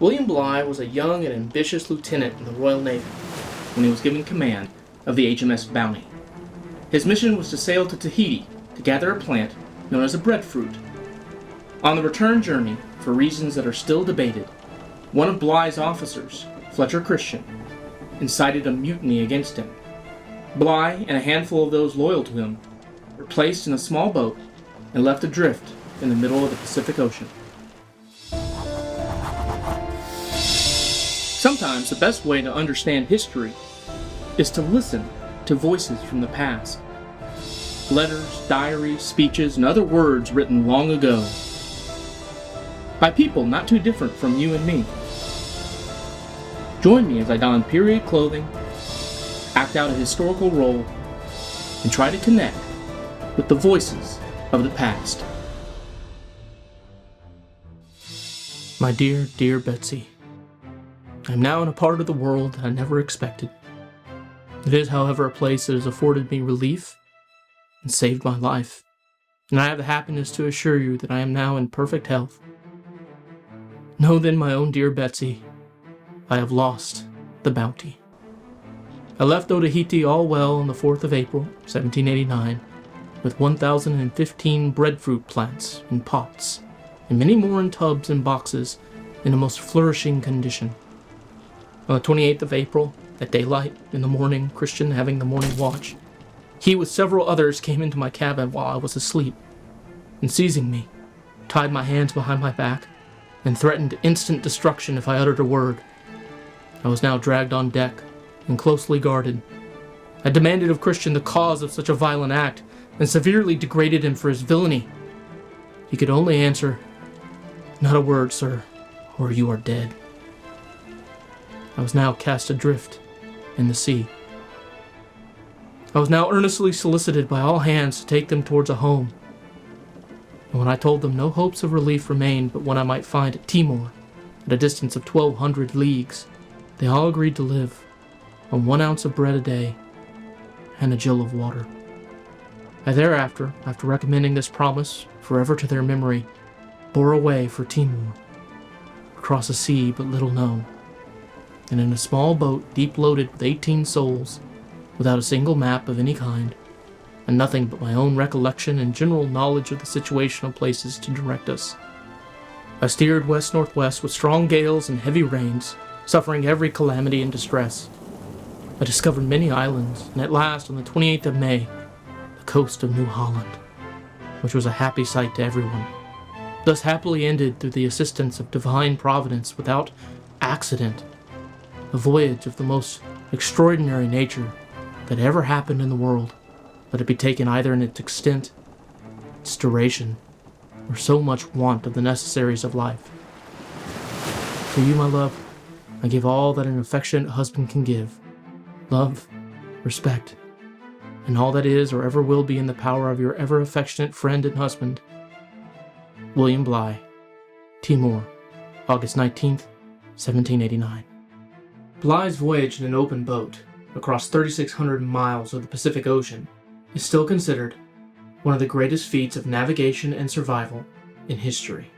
William Bligh was a young and ambitious lieutenant in the Royal Navy when he was given command of the HMS Bounty. His mission was to sail to Tahiti to gather a plant known as a breadfruit. On the return journey, for reasons that are still debated, one of Bligh's officers, Fletcher Christian, incited a mutiny against him. Bligh and a handful of those loyal to him were placed in a small boat and left adrift in the middle of the Pacific Ocean. Sometimes the best way to understand history is to listen to voices from the past. Letters, diaries, speeches, and other words written long ago by people not too different from you and me. Join me as I don period clothing, act out a historical role, and try to connect with the voices of the past. My dear, dear Betsy, I am now in a part of the world I never expected. It is, however, a place that has afforded me relief and saved my life, and I have the happiness to assure you that I am now in perfect health. Know then, my own dear Betsy, I have lost the Bounty. I left Tahiti all well on the 4th of April, 1789, with 1,015 breadfruit plants in pots, and many more in tubs and boxes in a most flourishing condition. On the 28th of April, at daylight, in the morning, Christian having the morning watch, he with several others came into my cabin while I was asleep, and seizing me, tied my hands behind my back, and threatened instant destruction if I uttered a word. I was now dragged on deck and closely guarded. I demanded of Christian the cause of such a violent act, and severely degraded him for his villainy. He could only answer, "Not a word, sir, or you are dead." I was now cast adrift in the sea. I was now earnestly solicited by all hands to take them towards a home. And when I told them no hopes of relief remained but one I might find at Timor, at a distance of 1,200 leagues, they all agreed to live on 1 ounce of bread a day and a gill of water. I thereafter, after recommending this promise forever to their memory, bore away for Timor, across a sea but little known, and in a small boat deep loaded with 18 souls, without a single map of any kind, and nothing but my own recollection and general knowledge of the situational places to direct us. I steered west-northwest with strong gales and heavy rains, suffering every calamity and distress. I discovered many islands, and at last, on the 28th of May, the coast of New Holland, which was a happy sight to everyone. Thus happily ended, through the assistance of divine providence, without accident, a voyage of the most extraordinary nature that ever happened in the world, let it be taken either in its extent, its duration, or so much want of the necessaries of life. To you, my love, I give all that an affectionate husband can give: love, respect, and all that is or ever will be in the power of your ever affectionate friend and husband, William Bligh, Timor, August 19th, 1789. Bligh's voyage in an open boat across 3,600 miles of the Pacific Ocean is still considered one of the greatest feats of navigation and survival in history.